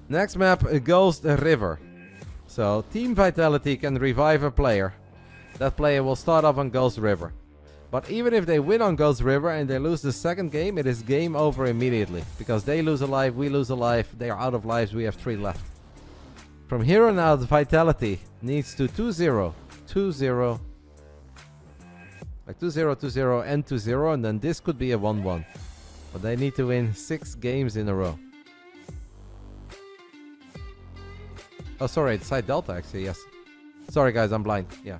Next map, Ghost River. So, Team Vitality can revive a player. That player will start off on Ghost River. But even if they win on Ghost River and they lose the second game, it is game over immediately. Because they lose a life, we lose a life, they are out of lives, we have 3 left. From here on out, Vitality needs to 2-0, 2-0. Like 2-0, 2-0, and 2-0, and then this could be a 1-1. But they need to win 6 games in a row. Oh, sorry, it's Side Delta actually, yes. Sorry guys, I'm blind, yeah.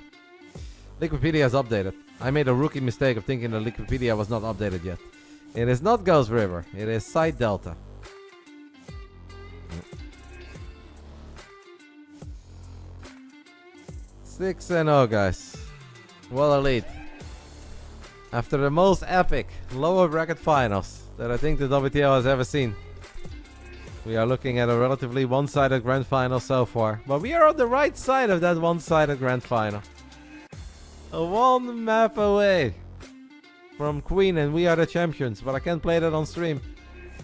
Wikipedia has updated. I made a rookie mistake of thinking that Wikipedia was not updated yet. It is not Ghost River, it is Side Delta. 6-0 guys. What a lead. After the most epic lower bracket finals that I think the WTL has ever seen. We are looking at a relatively one-sided grand final so far. But we are on the right side of that one-sided grand final. One map away from Queen and we are the champions. But I can't play that on stream.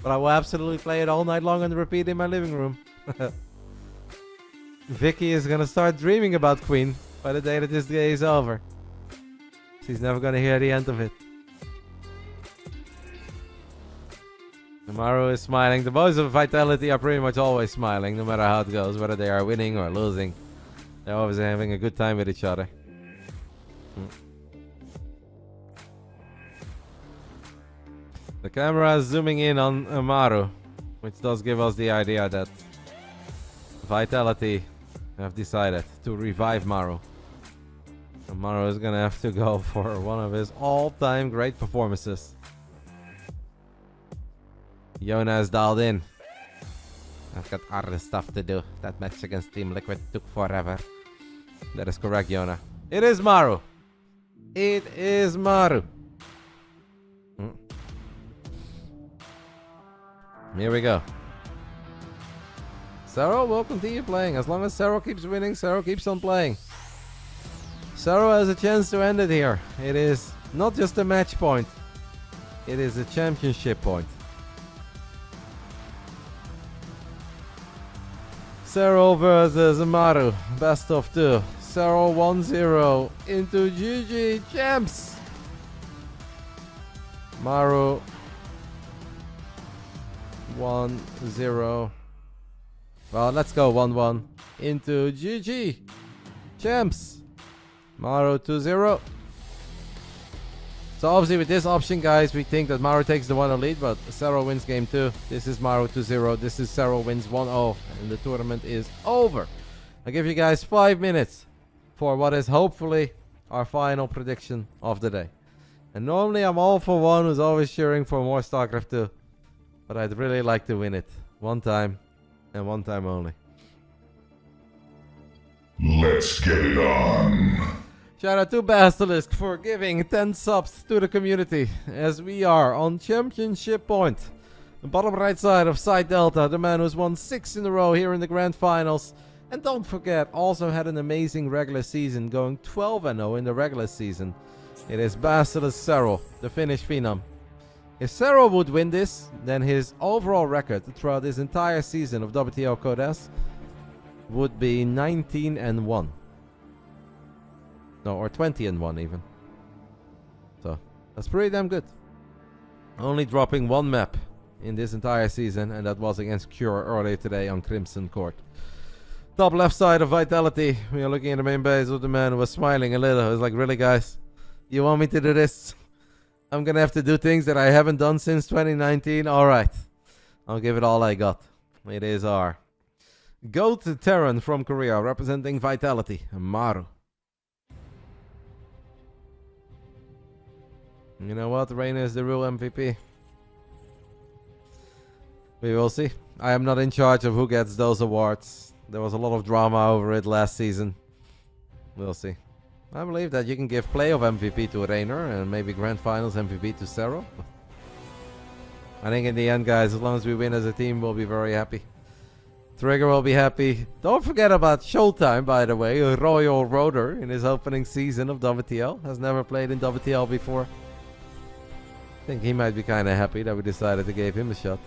But I will absolutely play it all night long and repeat in my living room. Vicky is gonna start dreaming about Queen by the day that this day is over. She's never gonna hear the end of it. Maru is smiling. The boys of Vitality are pretty much always smiling, no matter how it goes, whether they are winning or losing. They're always having a good time with each other. The camera is zooming in on Maru, which does give us the idea that Vitality have decided to revive Maru. And Maru is gonna have to go for one of his all-time great performances. Yona is dialed in. I've got other stuff to do. That match against Team Liquid took forever. That is correct, Yona. It is Maru. It is Maru. Here we go. Serral will continue playing. As long as Serral keeps winning, Serral keeps on playing. Serral has a chance to end it here. It is not just a match point. It is a championship point. Serral versus Maru. Best of 2. Serral 1-0 into GG champs. Maru 1-0. Well, let's go 1-1 into GG champs. Maru 2-0. So obviously with this option, guys, we think that Maru takes the 1-0 lead, but Serral wins game 2. This is Maru 2-0. This is Serral wins 1-0, and the tournament is over. I'll give you guys 5 minutes for what is hopefully our final prediction of the day. And normally I'm all for one who's always cheering for more Starcraft 2. But I'd really like to win it. One time, and one time only. Let's get it on. Shout out to Basilisk for giving 10 subs to the community as we are on championship point. The bottom right side of Side Delta, the man who's won 6 in a row here in the grand finals. And don't forget, also had an amazing regular season, going 12-0 in the regular season. It is Basilisk Serral, the Finnish phenom. If Serral would win this, then his overall record throughout his entire season of WTL Code S would be 19-1. No, or 20-1 even. So, that's pretty damn good. Only dropping 1 map in this entire season, and that was against Cure earlier today on Crimson Court. Top left side of Vitality, we are looking at the main base with the man who was smiling a little. He was like, really guys, you want me to do this? I'm gonna have to do things that I haven't done since 2019. Alright, I'll give it all I got. It is our GOAT Terran from Korea representing Vitality, Maru. You know what? Reynor is the real MVP. We will see. I am not in charge of who gets those awards. There was a lot of drama over it last season. We'll see. I believe that you can give playoff MVP to Reynor and maybe grand finals MVP to Serral. I think in the end, guys, as long as we win as a team, we'll be very happy. Trigger will be happy. Don't forget about Showtime, by the way. Royal Rotor in his opening season of WTL. Has never played in WTL before. I think he might be kind of happy that we decided to give him a shot.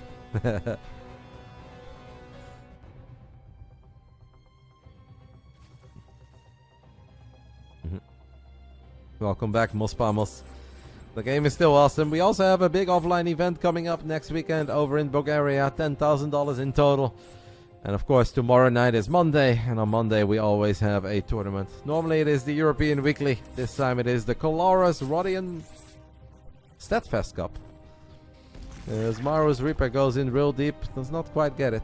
Welcome back, Mospamos. The game is still awesome. We also have a big offline event coming up next weekend over in Bulgaria. $10,000 in total. And of course, tomorrow night is Monday. And on Monday, we always have a tournament. Normally, it is the European Weekly. This time, it is the RotterdaM Statfest Cup. As Maru's Reaper goes in real deep, does not quite get it.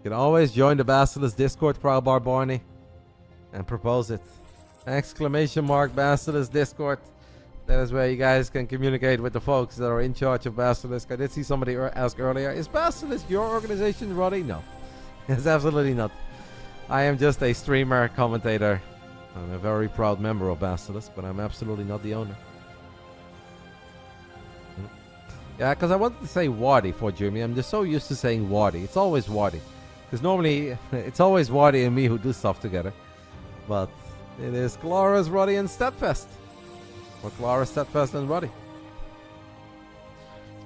You can always join the Basilisk Discord, Crowbar Barney, and propose it. Exclamation mark Basilisk Discord. That is where you guys can communicate with the folks that are in charge of Basilisk. I did see somebody ask earlier, is Basilisk your organization, Roddy? No, it's absolutely not. I am just a streamer, commentator. I'm a very proud member of Basilisk, but I'm absolutely not the owner. Yeah, because I wanted to say Waddy for Jeremy. I'm just so used to saying Waddy. It's always Waddy. Because normally, it's always Waddy and me who do stuff together. But it is Clara's, Roddy, and Statfest. Or Clara, Statfest, and Roddy.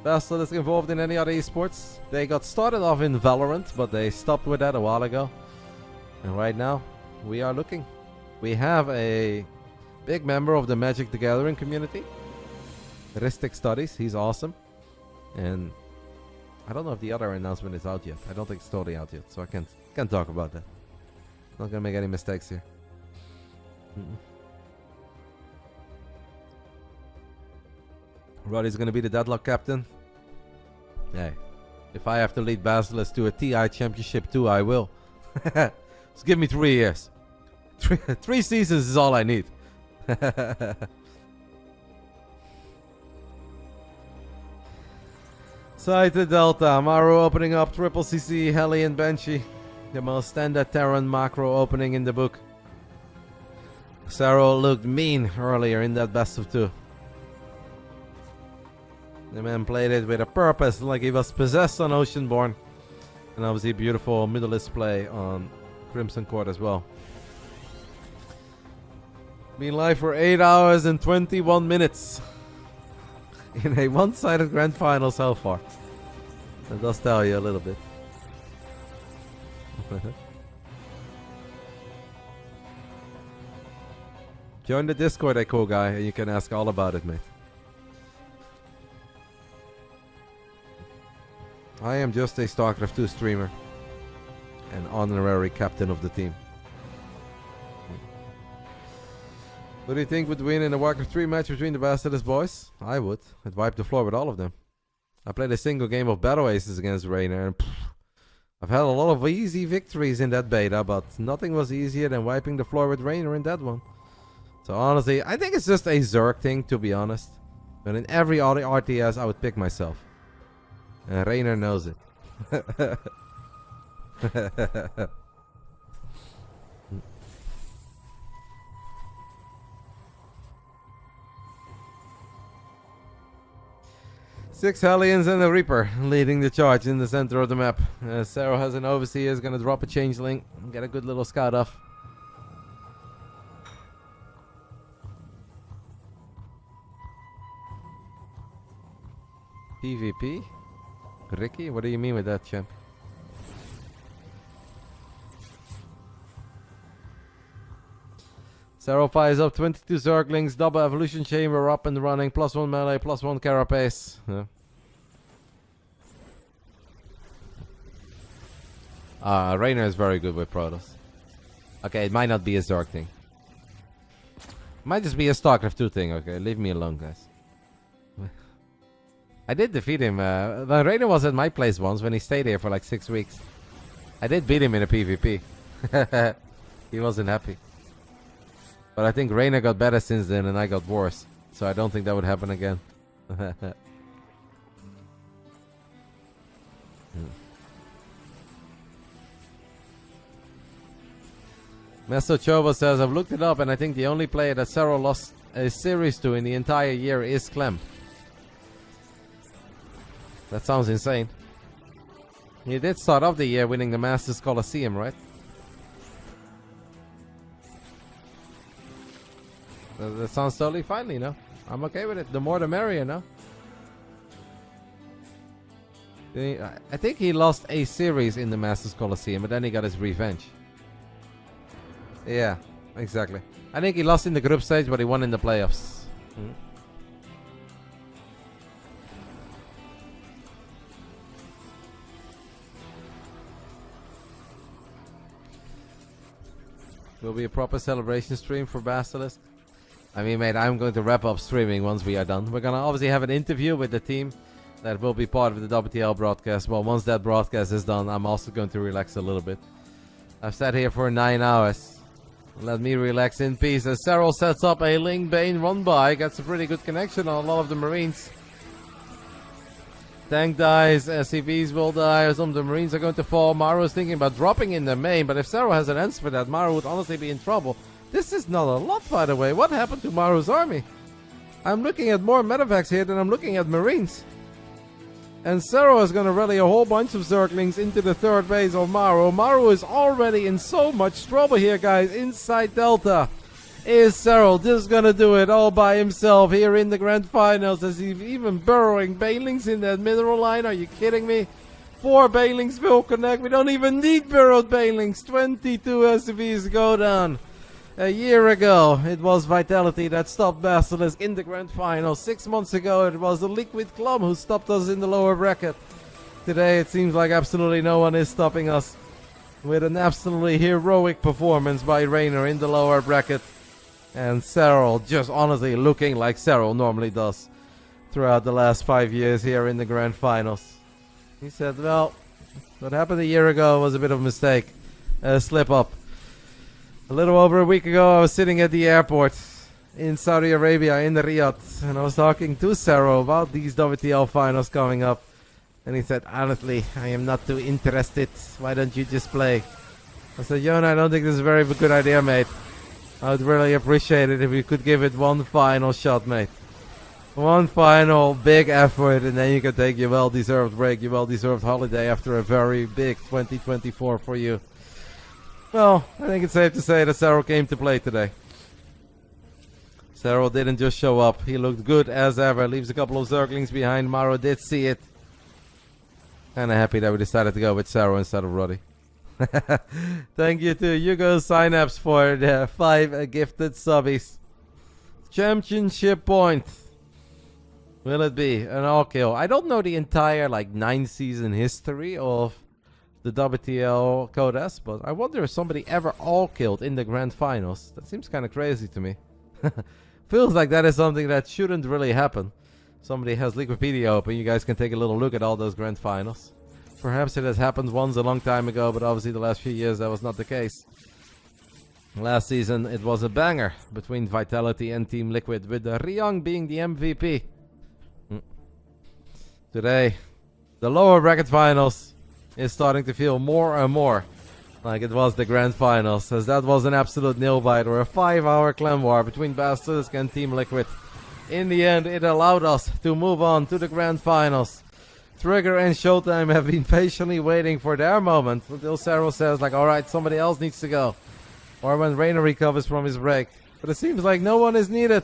Basilisk involved in any other esports? They got started off in Valorant, but they stopped with that a while ago. And right now, we are looking. We have a big member of the Magic the Gathering community. Ristic Studies, he's awesome. And I don't know if the other announcement is out yet. I don't think it's totally out yet, so I can't talk about that. Not gonna make any mistakes here. Roddy's gonna be the Deadlock captain. Hey, if I have to lead Basilisk to a TI championship too, I will. Just give me 3 years. Three seasons is all I need. Side to Delta, Maru opening up triple CC, Heli and Banshee. The most standard Terran macro opening in the book. Serral looked mean earlier in that best of 2. The man played it with a purpose, like he was possessed on Oceanborn. And obviously beautiful middle-list play on Crimson Court as well. Been live for 8 hours and 21 minutes. In a one-sided grand final so far. That does tell you a little bit. Join the Discord, cool guy, and you can ask all about it, mate. I am just a Starcraft 2 streamer. And honorary captain of the team. What do you think would win in a Warcraft 3 match between the Basilisk boys? I would. I'd wipe the floor with all of them. I played a single game of Battle Aces against Reynor, and I've had a lot of easy victories in that beta, but nothing was easier than wiping the floor with Reynor in that one. So honestly, I think it's just a Zerg thing, to be honest. But in every other RTS, I would pick myself. And Reynor knows it. 6 Hellions and a Reaper leading the charge in the center of the map. Serral has an Overseer, is going to drop a Changeling and get a good little scout off. PvP? Ricky? What do you mean with that, champ? Serral fires up 22 Zerglings, double Evolution Chamber up and running, +1 melee, +1 Carapace. Yeah. Reynor is very good with Protoss. Okay, it might not be a Zerg thing. It might just be a StarCraft 2 thing, okay? Leave me alone, guys. I did defeat him. When Reynor was at my place once, when he stayed here for like 6 weeks. I did beat him in a PvP. He wasn't happy. But I think Reynor got better since then and I got worse. So I don't think that would happen again. Meso Chova says, I've looked it up and I think the only player that Serral lost a series to in the entire year is Clem. That sounds insane. He did start off the year winning the Masters Coliseum, right? That sounds totally fine, you know. I'm okay with it. The more the merrier, no? I think he lost a series in the Masters Coliseum, but then he got his revenge. Yeah, exactly. I think he lost in the group stage, but he won in the playoffs. Will be a proper celebration stream for Basilisk. I mean, mate, I'm going to wrap up streaming once we are done. We're going to obviously have an interview with the team that will be part of the WTL broadcast. Well, once that broadcast is done, I'm also going to relax a little bit. I've sat here for 9 hours. Let me relax in peace as Serral sets up a Ling Bane run by. Gets a pretty good connection on a lot of the Marines. Tank dies, SCVs will die, some of the Marines are going to fall. Maru is thinking about dropping in the main, but if Serral has an answer for that, Maru would honestly be in trouble. This is not a lot, by the way. What happened to Maru's army? I'm looking at more medevacs here than I'm looking at Marines. And Serral is going to rally a whole bunch of Zerglings into the third base of Maru. Maru is already in so much trouble here, guys. Inside Delta is Serral just going to do it all by himself here in the grand finals. As he's even burrowing Banelings in that mineral line. Are you kidding me? 4 Banelings will connect. We don't even need burrowed Banelings. 22 SCVs go down. A year ago, it was Vitality that stopped Basilisk in the grand final. 6 months ago, it was the Liquid Club who stopped us in the lower bracket. Today, it seems like absolutely no one is stopping us. With an absolutely heroic performance by Reynor in the lower bracket. And Serral just honestly looking like Serral normally does throughout the last 5 years here in the grand finals. He said, well, what happened a year ago was a bit of a mistake. A slip up. A little over a week ago, I was sitting at the airport in Saudi Arabia, in Riyadh, and I was talking to Serral about these WTL finals coming up. And he said, honestly, I am not too interested. Why don't you just play? I said, Yona, I don't think this is a very good idea, mate. I would really appreciate it if you could give it one final shot, mate. One final big effort, and then you can take your well-deserved break, your well-deserved holiday after a very big 2024 for you. Well, I think it's safe to say that Serral came to play today. Serral didn't just show up. He looked good as ever. Leaves a couple of Zerglings behind. Maru did see it. And I'm happy that we decided to go with Serral instead of Roddy. Thank you to Hugo Synapse for the 5 gifted subbies. Championship point. Will it be an all-kill? I don't know the entire 9-season history of the WTL Code S, but I wonder if somebody ever all-killed in the grand finals. That seems kind of crazy to me. Feels like that is something that shouldn't really happen. Somebody has Wikipedia open. You guys can take a little look at all those grand finals. Perhaps it has happened once a long time ago, but obviously the last few years that was not the case. Last season it was a banger between Vitality and Team Liquid, with Ryong being the MVP. Today, the lower bracket finals is starting to feel more and more like it was the grand finals, as that was an absolute nail-biter, a 5-hour clan war between Basilisk and Team Liquid. In the end, it allowed us to move on to the grand finals. Trigger and Showtime have been patiently waiting for their moment until Serral says, alright, somebody else needs to go. Or when Reynor recovers from his break. But it seems like no one is needed.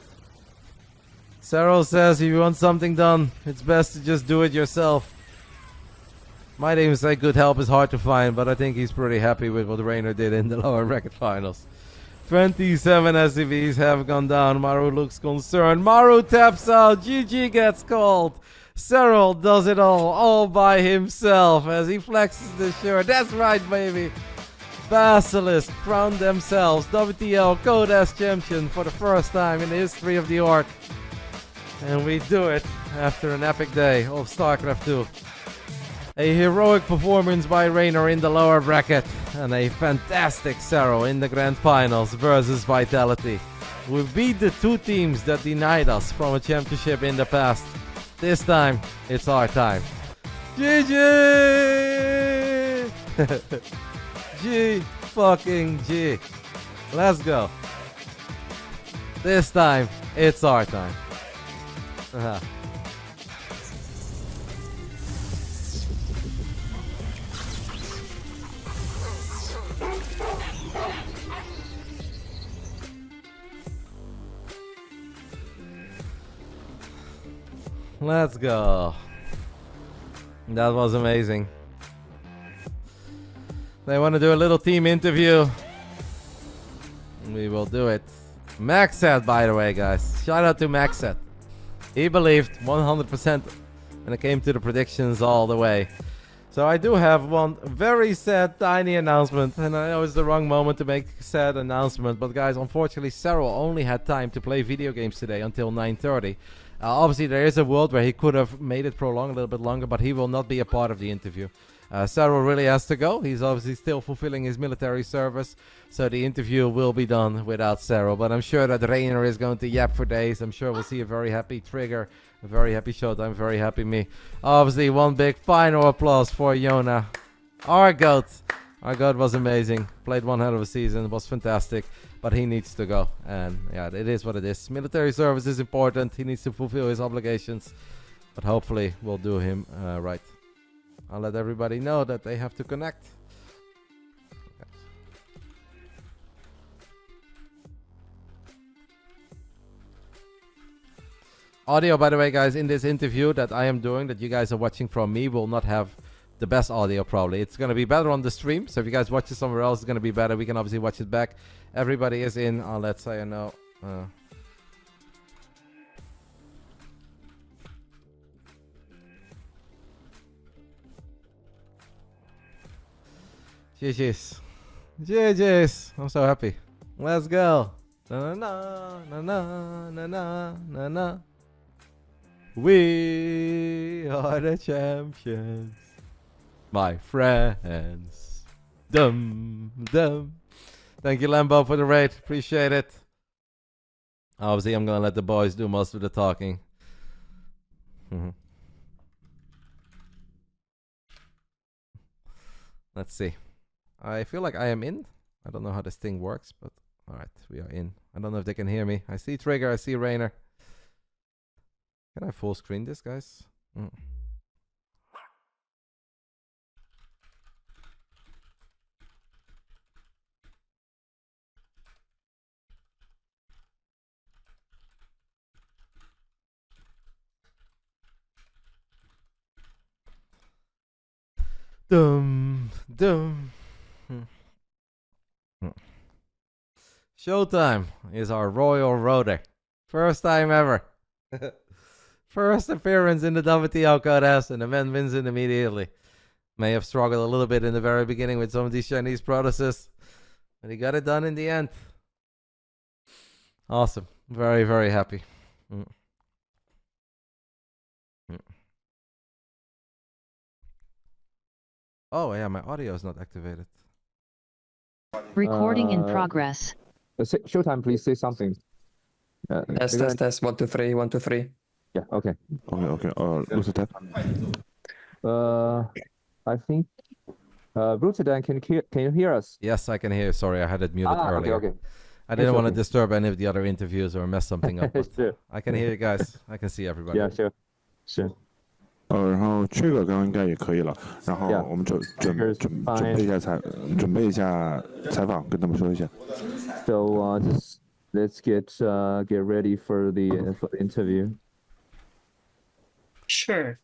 Serral says if you want something done, it's best to just do it yourself. Might even say good help is hard to find, but I think he's pretty happy with what Reynor did in the lower bracket finals. 27 SCVs have gone down. Maru looks concerned. Maru taps out. GG gets called. Serral does it all by himself as he flexes the shirt. That's right, baby. Basilisk crowned themselves WTL Code S champion for the first time in the history of the org. And we do it after an epic day of Starcraft 2. A heroic performance by Reynor in the lower bracket, and a fantastic Serral in the grand finals versus Vitality. We beat the 2 teams that denied us from a championship in the past. This time, it's our time. GG! G fucking G. Let's go. This time, it's our time. Let's go. That was amazing. They want to do a little team interview. We will do it. Maxet, by the way, guys. Shout out to Maxet. He believed 100% when it came to the predictions all the way. So I do have one very sad, tiny announcement. And I know it's the wrong moment to make a sad announcement. But guys, unfortunately, Serral only had time to play video games today until 9:30. Obviously, there is a world where he could have made it prolong a little bit longer, but he will not be a part of the interview. Serral really has to go. He's obviously still fulfilling his military service, so the interview will be done without Serral. But I'm sure that Reynor is going to yap for days. I'm sure we'll see a very happy Trigger, a very happy Showtime, very happy me. Obviously, one big final applause for Yona, our GOAT. Our GOAT was amazing. Played one hell of a season. Was fantastic. But he needs to go. And yeah, it is what it is. Military service is important. He needs to fulfill his obligations. But hopefully we'll do him right. I'll let everybody know that they have to connect. Okay. Audio, by the way, guys, in this interview that I am doing, that you guys are watching from me, will not have the best audio probably. It's going to be better on the stream. So if you guys watch it somewhere else, it's going to be better. We can obviously watch it back. Everybody is in. Let's say I know. GG's. GG's. I'm so happy. Let's go. Na na na na na na na na. We are the champions, my friends. Dum dum. Thank you, Lambo, for the raid. Appreciate it. Obviously, I'm gonna let the boys do most of the talking. Let's see. I feel like I am in. I don't know how this thing works, but alright, we are in. I don't know if they can hear me. I see Trigger, I see Reynor. Can I full screen this, guys? Dum dum. Showtime is our royal roader. First time ever. First appearance in the WTL contest, and the man wins it immediately. May have struggled a little bit in the very beginning with some of these Chinese processes, but he got it done in the end. Awesome. Very, very happy. Oh, yeah, my audio is not activated. Recording in progress. Showtime, please say something. Test. 1, 2, 3. 1, 2, 3. Yeah, okay. Lose that. I think RotterdaM, can you hear us? Yes, I can hear you. Sorry, I had it muted earlier. Okay. I didn't want to disturb any of the other interviews or mess something up. But Sure. I can hear you guys. I can see everybody. Yeah, sure. 然后 Trigger 刚刚应该也可以了，然后我们准备一下采访，跟他们说一下。 So just let's get ready for the interview. Sure.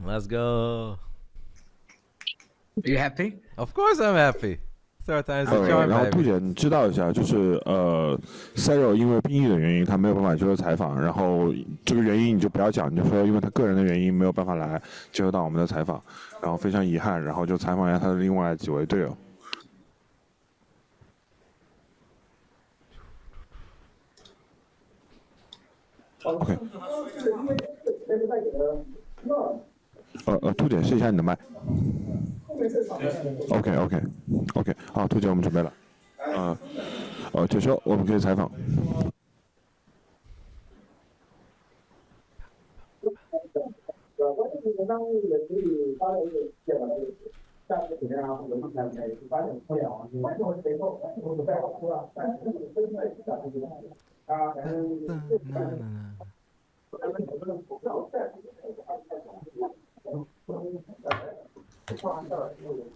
Let's go. Are you happy? Of course I'm happy. Third time's the charm, 然后兔 baby. 姐，你知道一下，就是Serral 因为兵役的原因，他没有办法接受采访，然后这个原因你就不要讲，你就说因为他个人的原因没有办法来接受到我们的采访，然后非常遗憾，然后就采访一下他的另外几位队友。OK。兔姐试一下你的麦。OK， 好，兔姐我们准备了。解说我们可以采访。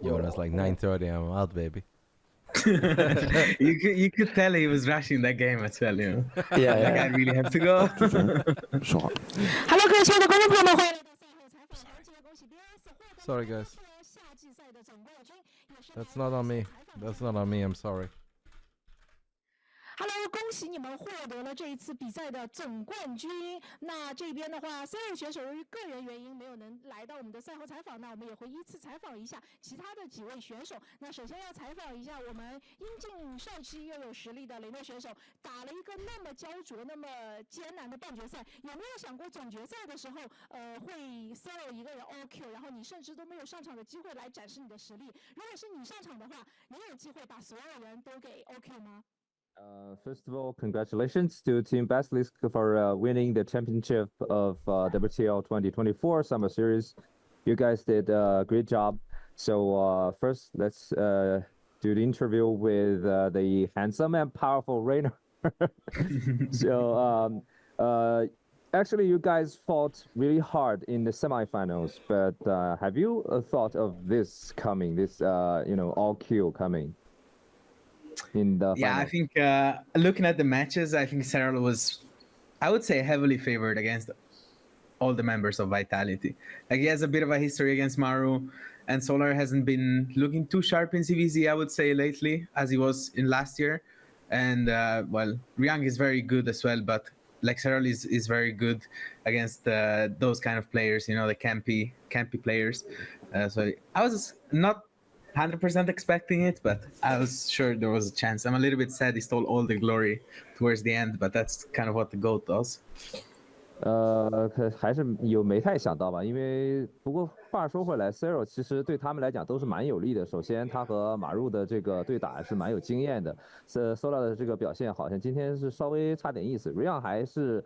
Yo, that's like 9:30. I'm out, baby. you could tell he was rushing that game as well, you know. Yeah, Like, I really have to go. 说话。 Hello， 各位亲爱的观众朋友们，欢迎来到赛后采访。而且恭喜第二次获得 Sorry, guys. 夏季赛的总冠军，也是 That's not on me. That's not on me. I'm sorry. Hello，恭喜你们获得了这一次比赛的总冠军。那这边的话，Serral选手由于个人原因没有能来到我们的赛后采访，那我们也会依次采访一下其他的几位选手。那首先要采访一下我们英进少期又有实力的雷诺选手，打了一个那么焦灼、那么艰难的半决赛，有没有想过总决赛的时候，会 Serral 一个人 all Q， 然后你甚至都没有上场的机会来展示你的实力？如果是你上场的话，你有机会把所有人都给 all Q 吗？ First of all, congratulations to Team Basilisk for winning the championship of WTL 2024 Summer Series. You guys did a great job. So first, let's do the interview with the handsome and powerful Reynor. So actually, you guys fought really hard in the semifinals. But have you thought of this coming? This all kill coming? In the Yeah, final. I think looking at the matches, I think Serral was, I would say, heavily favored against all the members of Vitality. Like, he has a bit of a history against Maru, and Solar hasn't been looking too sharp in CVZ, I would say, lately, as he was in last year. And well, Ryang is very good as well, but like Serral is very good against those kind of players, the campy players. So I was not 100% expecting it, but I was sure there was a chance. I'm a little bit sad he stole all the glory towards the end, but that's kind of what the GOAT does. 还是没太想到吧，因为不过话说回来 ，Serral 其实对他们来讲都是蛮有利的。首先，他和马入的这个对打是蛮有经验的。Sola 的这个表现好像今天是稍微差点意思 ，Reynor 还是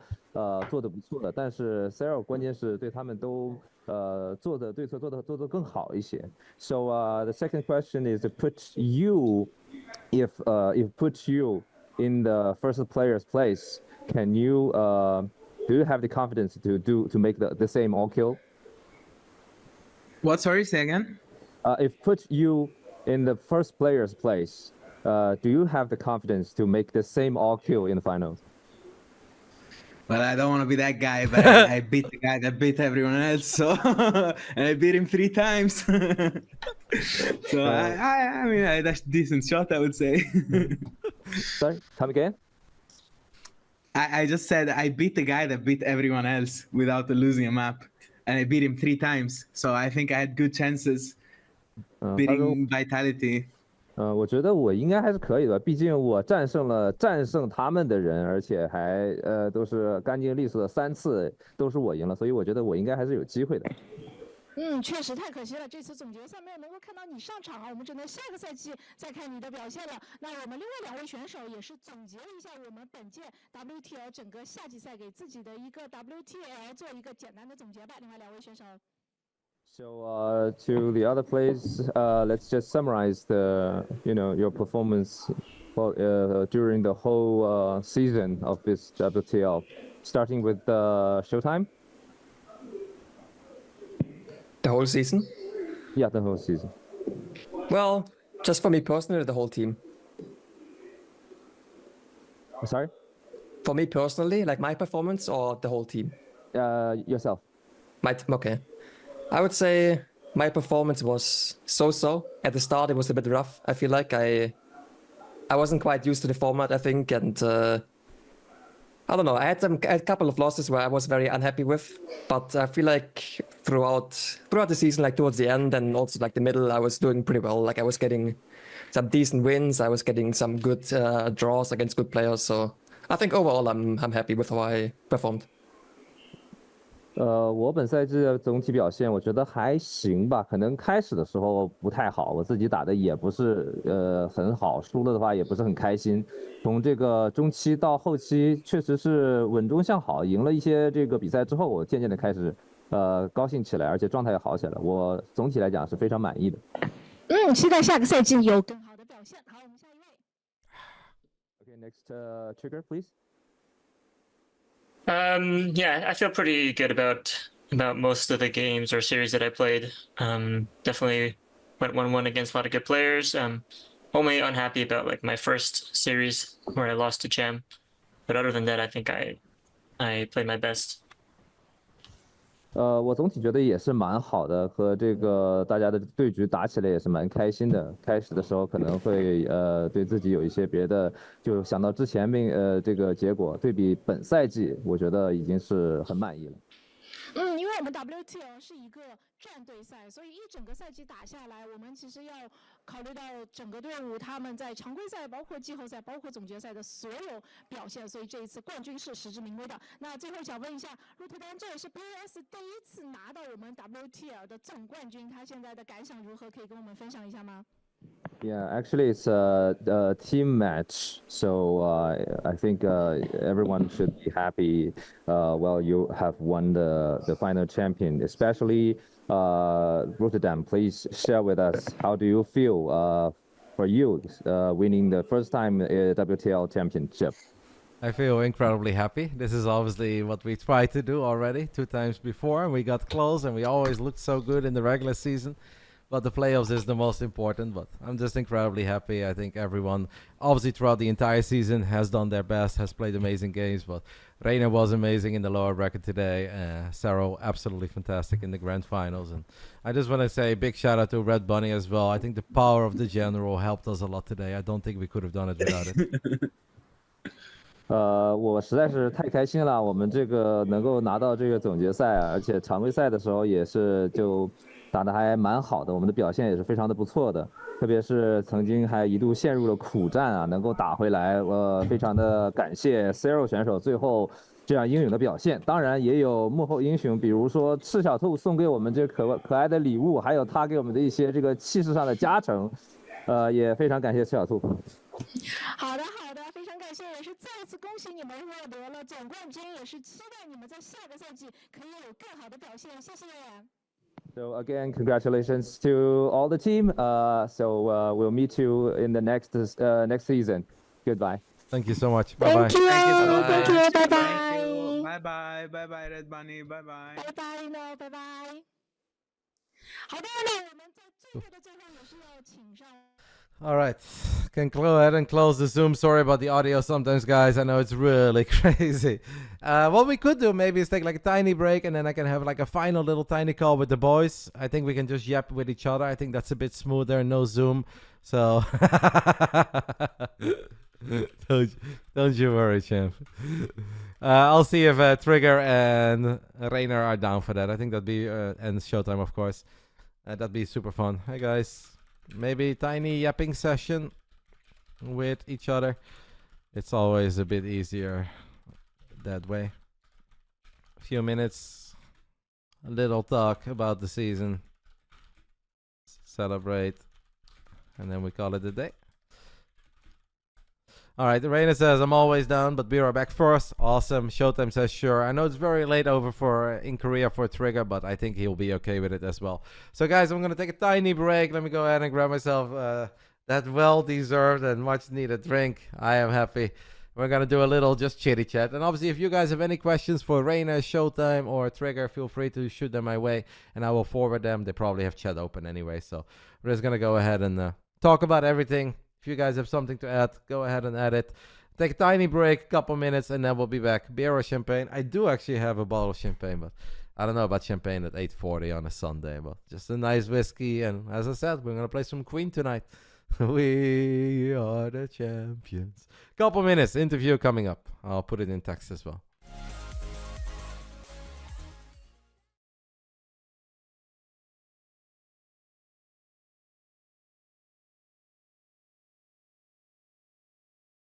做的不错的，但是 Serral 关键是对他们都做的对策做得更好一些。So the second question is to put you, if put you in the first player's place, can you do you have the confidence to make the same all kill? What? Sorry, say again. If put you in the first player's place, do you have the confidence to make the same all kill in the finals? Well, I don't want to be that guy, but I beat the guy that beat everyone else, so and I beat him 3 times. So I mean, that's a decent shot, I would say. Sorry, come again? I just said I beat the guy that beat everyone else without losing a map, and I beat him 3 times. So I think I had good chances beating Vitality. 我觉得我应该还是可以的，毕竟我战胜他们的人，而且还都是干净利索的3次都是我赢了，所以我觉得我应该还是有机会的。确实太可惜了，这次总决赛没有能够看到你上场啊，我们只能下个赛季再看你的表现了。那我们另外2位选手也是总结了一下我们本届 WTL 整个夏季赛给自己的一个 WTL 做一个简单的总结吧。另外2位选手。So to the other players, let's just summarize your performance during the whole season of this WTL, starting with Showtime. The whole season? Yeah, the whole season. Well, just for me personally, the whole team. Sorry? For me personally, like my performance or the whole team? Yourself. Okay. I would say my performance was so-so. At the start, it was a bit rough. I feel like I wasn't quite used to the format, I think, and I don't know. I had a couple of losses where I was very unhappy with, but I feel like throughout the season, like towards the end and also like the middle, I was doing pretty well. Like I was getting some decent wins. I was getting some good draws against good players. So I think overall, I'm happy with how I performed. 我本赛季的总体表现，我觉得还行吧。可能开始的时候不太好，我自己打的也不是很好，输了的话也不是很开心。从这个中期到后期，确实是稳中向好，赢了一些这个比赛之后，我渐渐的开始高兴起来，而且状态也好起来了。我总体来讲是非常满意的。期待下个赛季有更好的表现。好，我们下一位。Okay, next Trigger, please. Yeah, I feel pretty good about most of the games or series that I played. Definitely went 1-1 against a lot of good players. Only unhappy about like my first series where I lost to Cham. But other than that, I think I played my best. 我总体觉得也是蛮好的，和这个大家的对局打起来也是蛮开心的。开始的时候可能会对自己有一些别的，就想到之前这个结果，对比本赛季，我觉得已经是很满意了。因为我们 WTL 是一个战队赛，所以一整个赛季打下来，我们其实要考虑到整个队伍他们在常规赛、包括季后赛、包括总决赛的所有表现，所以这一次冠军是实至名归的。那最后想问一下，RotterdaM这也是 PAS 第一次拿到我们 WTL 的总冠军，他现在的感想如何？可以跟我们分享一下吗？ Yeah, actually, it's a team match, so I think everyone should be happy. Well, you have won the final champion, especially RotterdaM. Please share with us how do you feel for you winning the first time WTL championship. I feel incredibly happy. This is obviously what we tried to do already 2 times before, and we got close, and we always looked so good in the regular season. But the playoffs is the most important. But I'm just incredibly happy. I think everyone, obviously throughout the entire season, has done their best, has played amazing games. But Reynor was amazing in the lower bracket today. Serral absolutely fantastic in the grand finals. And I just want to say a big shout out to Red Bunny as well. I think the power of the general helped us a lot today. I don't think we could have done it without it. 我实在是太开心了，我们这个能够拿到这个总决赛，而且常规赛的时候也是就打得还蛮好的，我们的表现也是非常的不错的，特别是曾经还一度陷入了苦战啊，能够打回来，非常的感谢 Serral 选手最后这样英勇的表现。当然也有幕后英雄，比如说赤小兔送给我们这可爱的礼物，还有他给我们的一些这个气势上的加成，也非常感谢赤小兔。好的，好的，非常感谢，也是再次恭喜你们获得了总冠军，也是期待你们在下个赛季可以有更好的表现，谢谢。So again, congratulations to all the team. So we'll meet you in the next season. Goodbye. Thank you so much. Bye bye. Thank you. Thank you so much. Thank you. Bye Thank you. bye. Bye bye. Bye bye, Red Bunny. Bye bye. 拜拜呢，拜拜。好的，那我们在最后的最后也是要请上。All right, can go ahead and close the Zoom. Sorry about the audio sometimes, guys. I know it's really crazy. What we could do maybe is take like a tiny break, and then I can have like a final little tiny call with the boys. I think we can just yap with each other. I think that's a bit smoother, no Zoom. So don't you worry, champ. I'll see if Trigger and Reynor are down for that. I think that'd be and Showtime, of course. That'd be super fun. Hi, guys. Maybe tiny yapping session with each other. It's always a bit easier that way. A few minutes, a little talk about the season, celebrate, and then we call it a day. All right, Reynor says, I'm always down, but we are back first. Awesome. Showtime says, sure. I know it's very late over in Korea for Trigger, but I think he'll be okay with it as well. So, guys, I'm going to take a tiny break. Let me go ahead and grab myself that well-deserved and much-needed drink. I am happy. We're going to do a little just chitty chat. And obviously, if you guys have any questions for Reynor, Showtime, or Trigger, feel free to shoot them my way, and I will forward them. They probably have chat open anyway, so we're just going to go ahead and talk about everything. If you guys have something to add, go ahead and add it. Take a tiny break, couple minutes, and then we'll be back. Beer or champagne? I do actually have a bottle of champagne, but I don't know about champagne at 8:40 on a Sunday. But just a nice whiskey, and as I said, we're going to play some Queen tonight. We are the champions. Couple minutes, interview coming up. I'll put it in text as well.